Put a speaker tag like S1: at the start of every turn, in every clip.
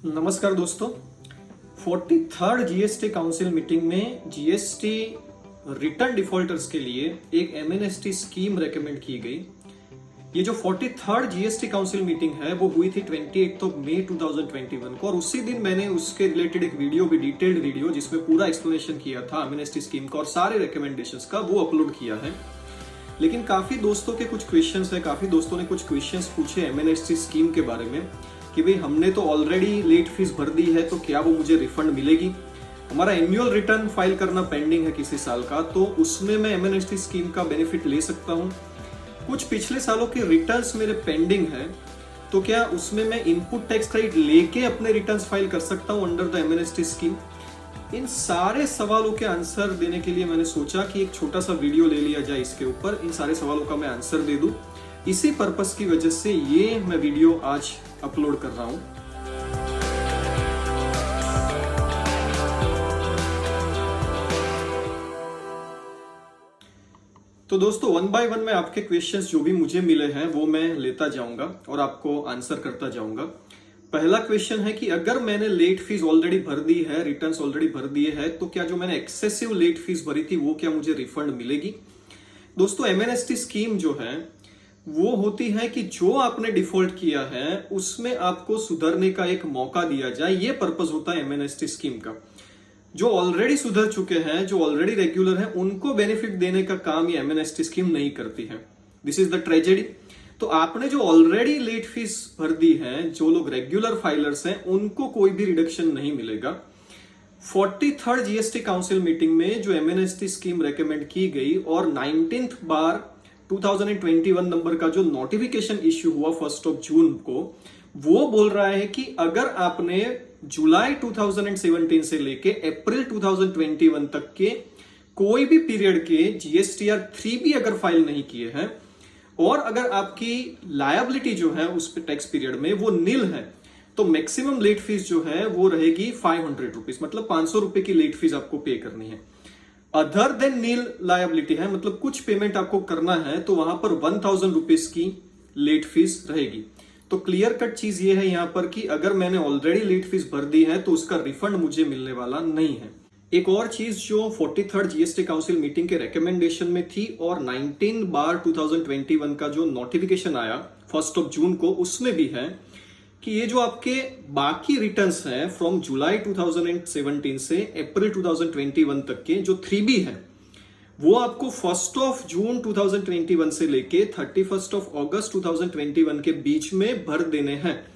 S1: नमस्कार दोस्तों। 43rd GST council meeting में जीएसटी रिटर्न डिफॉल्टर्स के लिए एक एमएनएसटी स्कीम रेकमेंड की गई। ये जो 43rd जीएसटी काउंसिल मीटिंग है वो हुई थी 28 मई 2021 को, और उसी दिन मैंने उसके रिलेटेड एक वीडियो भी, डिटेल्ड वीडियो जिसमें पूरा एक्सप्लेनेशन किया था एमएनएसटी स्कीम का और सारे रिकमेंडेशंस का, वो अपलोड किया है। लेकिन काफी दोस्तों के कुछ क्वेश्चंस है, काफी दोस्तों ने कुछ क्वेश्चंस पूछे एमएनएसटी स्कीम के बारे में कि भाई हमने तो ऑलरेडी लेट फीस भर दी है, तो क्या वो मुझे रिफंड मिलेगी। हमारा एनुअल रिटर्न फाइल करना पेंडिंग है किसी साल का, तो उसमें मैं एमएनएसटी स्कीम का बेनिफिट ले सकता हूँ। कुछ पिछले सालों के रिटर्न्स मेरे पेंडिंग है, तो क्या उसमें मैं इनपुट टैक्स क्रेडिट लेके अपने रिटर्न्स फाइल कर सकता हूँ अंडर द एमएनएसटी स्कीम। इन सारे सवालों के आंसर देने के लिए मैंने सोचा कि एक छोटा सा वीडियो ले लिया जाए इसके ऊपर, इन सारे सवालों का मैं आंसर दे दूं। इसी पर्पस की वजह से ये मैं वीडियो आज अपलोड कर रहा हूं। तो दोस्तों, वन बाय वन मैं आपके क्वेश्चंस जो भी मुझे मिले हैं वो मैं लेता जाऊंगा और आपको आंसर करता जाऊंगा। पहला क्वेश्चन है कि अगर मैंने लेट फीस ऑलरेडी भर दी है, रिटर्न्स ऑलरेडी भर दिए हैं, तो क्या जो मैंने एक्सेसिव लेट फीस भरी थी वो क्या मुझे रिफंड मिलेगी। दोस्तों, एमएनएसटी स्कीम जो है वो होती है कि जो आपने डिफॉल्ट किया है उसमें आपको सुधरने का एक मौका दिया जाए, ये पर्पस होता है एमएनएसटी स्कीम का। जो ऑलरेडी सुधर चुके हैं, जो ऑलरेडी रेगुलर हैं, उनको बेनिफिट देने का काम ये एमएनएसटी स्कीम नहीं करती है। This is the tragedy. तो आपने जो ऑलरेडी लेट फीस भर दी है, जो लोग रेगुलर फाइलर्स हैं, उनको कोई भी रिडक्शन नहीं मिलेगा। 43rd जीएसटी काउंसिल मीटिंग में जो एमएनएसटी स्कीम रेकमेंड की गई और 19th बार 2021 नंबर का जो नोटिफिकेशन इश्यू हुआ 1 जून को, वो बोल रहा है कि अगर आपने जुलाई 2017 से लेके अप्रैल 2021 तक के कोई भी पीरियड के जीएसटीआर 3B अगर फाइल नहीं किए हैं और अगर आपकी लायबिलिटी जो है उस टैक्स पीरियड में वो नील है, तो मैक्सिमम लेट फीस जो है वो रहेगी 500 रुपीज, मतलब 500 रुपए की लेट फीस आपको पे करनी है। अदर देन नील लायबिलिटी है, मतलब कुछ पेमेंट आपको करना है, तो वहां पर 1000 रुपीज की लेट फीस रहेगी। तो क्लियर कट चीज ये है यहां पर कि अगर मैंने ऑलरेडी लेट फीस भर दी है तो उसका रिफंड मुझे मिलने वाला नहीं है। एक और चीज जो 43rd जीएसटी काउंसिल मीटिंग के रिकमेंडेशन में थी और 19 बार 2021 का जो नोटिफिकेशन आया 1 जून को, उसमें भी है कि ये जो आपके बाकी रिटर्न्स हैं फ्रॉम जुलाई 2017 से अप्रैल 2021 तक के जो 3B है, वो आपको 1 जून 2021 से लेके 31 अगस्त 2021 के बीच में भर देने हैं।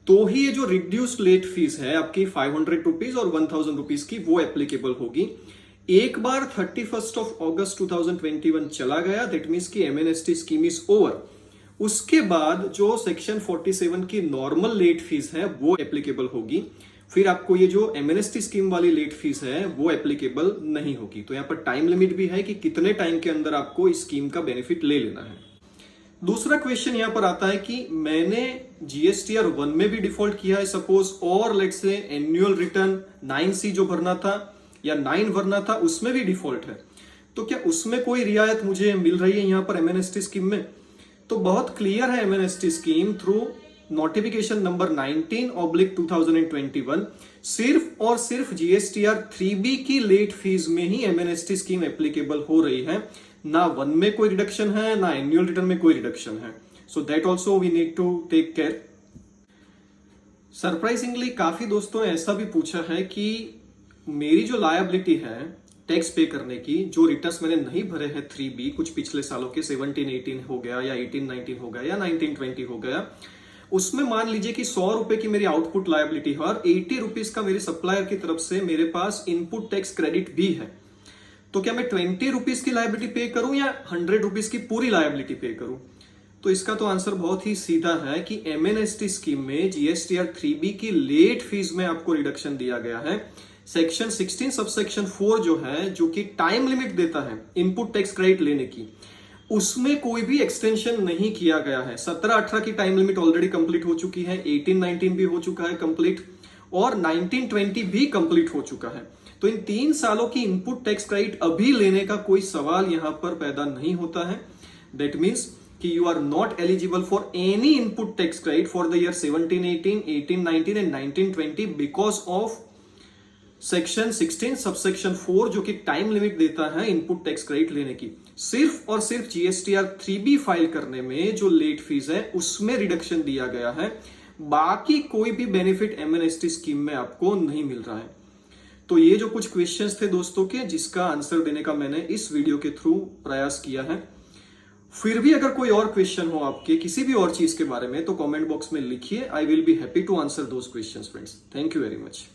S1: तो ही ये जो रिड्यूस्ड लेट फीस है आपकी 500 रुपीज और 1000 रुपीज की, वो एप्लीकेबल होगी। एक बार 31 अगस्त 2021 चला गया, दैट मीन्स की एमएनएसटी स्कीम इज ओवर। उसके बाद जो सेक्शन 47 की नॉर्मल लेट फीस है वो एप्लीकेबल होगी। फिर आपको ये जो एमएनएसटी स्कीम वाली लेट फीस है वो एप्लीकेबल नहीं होगी। तो यहाँ पर टाइम लिमिट भी है कि कितने टाइम के अंदर आपको इस स्कीम का बेनिफिट ले लेना है। दूसरा क्वेश्चन यहाँ पर आता है कि मैंने जीएसटीआर 1 में भी डिफॉल्ट किया है सपोज, और let's say annual return 9C जो भरना था या 9 भरना था उसमें भी डिफॉल्ट है, तो क्या उसमें कोई रियायत मुझे मिल रही है यहाँ पर एमएनएसटी स्कीम में। तो बहुत क्लियर है MNST scheme through notification number 19/2021 सिर्फ और सिर्फ जीएसटीआर 3B की लेट फीस में ही एमएनएसटी स्कीम एप्लीकेबल हो रही है। ना 1 में कोई रिडक्शन है, ना एनुअल रिटर्न में कोई रिडक्शन है। So that also we need to take care. Surprisingly काफी दोस्तों ने ऐसा भी पूछा है कि मेरी जो लायबिलिटी है टैक्स पे करने की, जो रिटर्न्स मैंने नहीं भरे हैं 3B कुछ पिछले सालों के 17-18 हो गया या 18-19 हो गया या 19-20 हो गया, उसमें मान लीजिए कि 100 रुपए की मेरी आउटपुट लायबिलिटी है और 80 रुपीज का मेरे सप्लायर की तरफ से मेरे पास इनपुट टैक्स क्रेडिट भी है। तो क्या मैं 20 रुपीज की लायबिलिटी पे करूं या 100 रुपीज की पूरी लायबिलिटी पे करूं। तो इसका तो आंसर बहुत ही सीधा है कि एमएनएसटी स्कीम में जीएसटीआर 3B की लेट फीस में आपको रिडक्शन दिया गया है। सेक्शन 16 सबसेक्शन 4 जो है, जो कि टाइम लिमिट देता है इनपुट टैक्स क्रेडिट लेने की, उसमें कोई भी एक्सटेंशन नहीं किया गया है। 17-18 की टाइम लिमिट ऑलरेडी कंप्लीट हो चुकी है, 18-19 भी हो चुका है कंप्लीट, और 19-20 भी कंप्लीट हो चुका है। तो इन 3 सालों की इनपुट टैक्स क्रेडिट अभी लेने का कोई सवाल यहां पर पैदा नहीं होता है। दैट मीन्स कि you are not eligible for any input tax credit for the year 17-18, 18-19 and 19-20 because of section 16 subsection 4 जो कि टाइम लिमिट देता है इनपुट टैक्स क्रेडिट लेने की। सिर्फ और सिर्फ जीएसटीआर 3B फाइल करने में जो लेट फीस है उसमें रिडक्शन दिया गया है, बाकी कोई भी बेनिफिट एमएनएसटी स्कीम में आपको नहीं मिल रहा है। तो ये जो कुछ क्वेश्चंस थे दोस्तों के, जिसका आंसर देने का मैंने इस वीडियो के थ्रू प्रयास किया है। फिर भी अगर कोई और क्वेश्चन हो आपके किसी भी और चीज के बारे में तो कमेंट बॉक्स में लिखिए। I will be happy to answer those questions friends. Thank you very much.